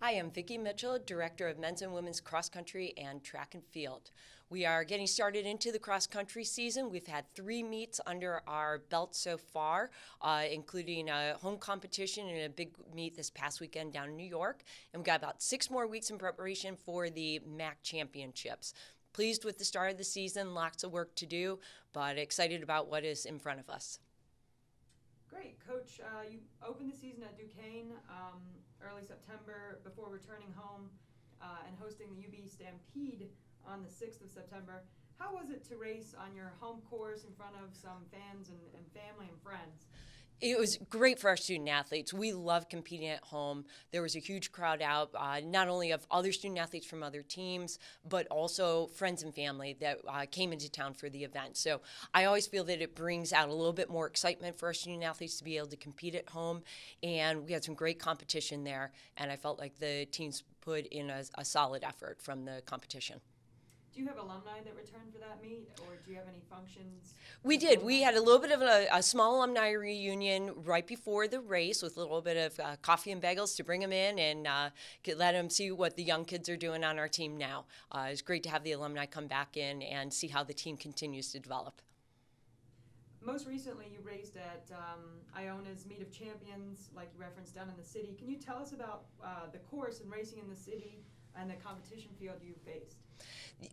Hi, I'm Vicki Mitchell, Director of Men's and Women's Cross Country and Track and Field. We are getting started into the cross country season. We've had 3 meets under our belt so far, including a home competition and a big meet this past weekend down in New York. And we've got about 6 more weeks in preparation for the MAC Championships. Pleased with the start of the season, lots of work to do, but excited about what is in front of us. Great, Coach. You opened the season at Duquesne early September before returning home and hosting the UB Stampede on the 6th of September. How was it to race on your home course in front of some fans and family and friends? It was great for our student athletes. We love competing at home. There was a huge crowd out, not only of other student athletes from other teams, but also friends and family that came into town for the event. So I always feel that it brings out a little bit more excitement for our student athletes to be able to compete at home. And we had some great competition there, and I felt like the teams put in a solid effort from the competition. Do you have alumni that returned for that meet, or do you have any functions? We did. We had a little bit of a small alumni reunion right before the race with a little bit of coffee and bagels to bring them in and let them see what the young kids are doing on our team now. It's great to have the alumni come back in and see how the team continues to develop. Most recently, you raced at Iona's Meet of Champions, like you referenced, down in the city. Can you tell us about the course and racing in the city and the competition field you faced?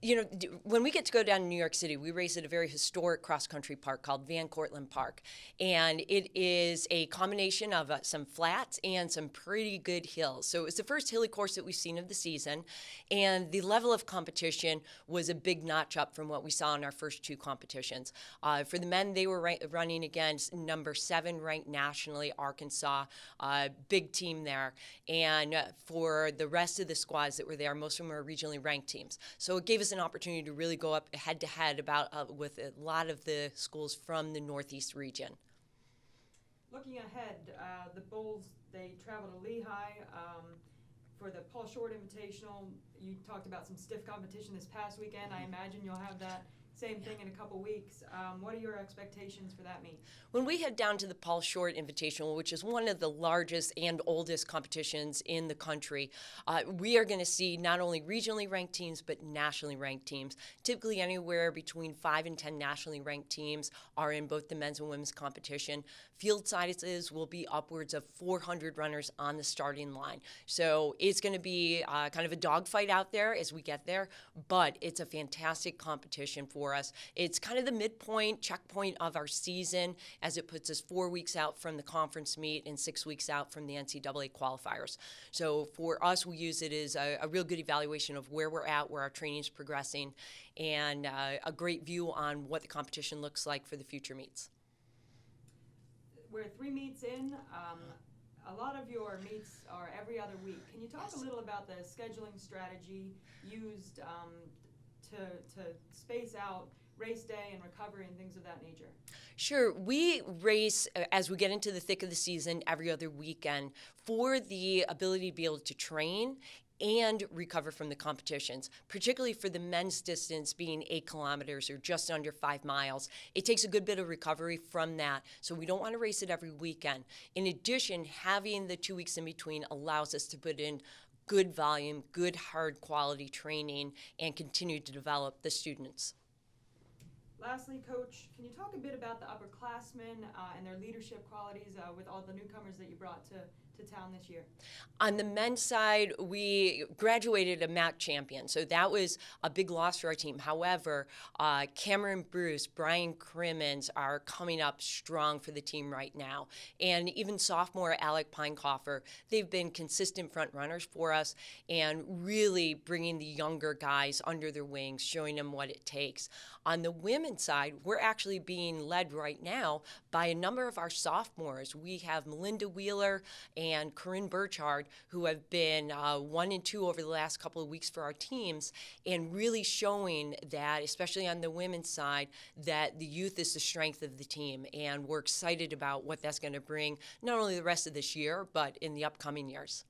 You know, when we get to go down to New York City, we race at a very historic cross-country park called Van Cortlandt Park. And it is a combination of some flats and some pretty good hills. So it was the first hilly course that we've seen of the season. And the level of competition was a big notch up from what we saw in our first 2 competitions. For the men, they were running against number 7 ranked nationally, Arkansas, big team there. And for the rest of the squads that were there, most of them were regionally ranked teams. So it gave us an opportunity to really go up head-to-head with a lot of the schools from the Northeast region. Looking ahead, the Bulls, they travel to Lehigh for the Paul Short Invitational. You talked about some stiff competition this past weekend. I imagine you'll have that same thing in a couple weeks. What are your expectations for that meet? When we head down to the Paul Short Invitational, which is one of the largest and oldest competitions in the country, we are going to see not only regionally ranked teams, but nationally ranked teams. Typically anywhere between 5 and 10 nationally ranked teams are in both the men's and women's competition. Field sizes will be upwards of 400 runners on the starting line. So it's going to be kind of a dogfight out there as we get there, but it's a fantastic competition for us. It's kind of the midpoint, checkpoint of our season as it puts us 4 weeks out from the conference meet and 6 weeks out from the NCAA qualifiers. So for us, we use it as a real good evaluation of where we're at, where our training is progressing, and a great view on what the competition looks like for the future meets. We're 3 meets in. A lot of your meets are every other week. Can you talk a little about the scheduling strategy used to space out race day and recovery and things of that nature? Sure. We race as we get into the thick of the season every other weekend for the ability to be able to train and recover from the competitions, particularly for the men's distance being 8 kilometers or just under 5 miles. It takes a good bit of recovery from that, so we don't want to race it every weekend. In addition, having the 2 weeks in between allows us to put in good volume, good hard quality training, and continue to develop the students. Lastly, Coach, can you talk a bit about the upperclassmen and their leadership qualities with all the newcomers that you brought to town this year? On the men's side, we graduated a MAC champion, so that was a big loss for our team. However, Cameron Bruce, Brian Crimmins are coming up strong for the team right now. And even sophomore Alec Pinekoffer, they've been consistent front runners for us and really bringing the younger guys under their wings, showing them what it takes. On the women's side, we're actually being led right now by a number of our sophomores. We have Melinda Wheeler and Corinne Burchard, who have been 1 and 2 over the last couple of weeks for our teams, and really showing that, especially on the women's side, that the youth is the strength of the team. And we're excited about what that's going to bring, not only the rest of this year, but in the upcoming years.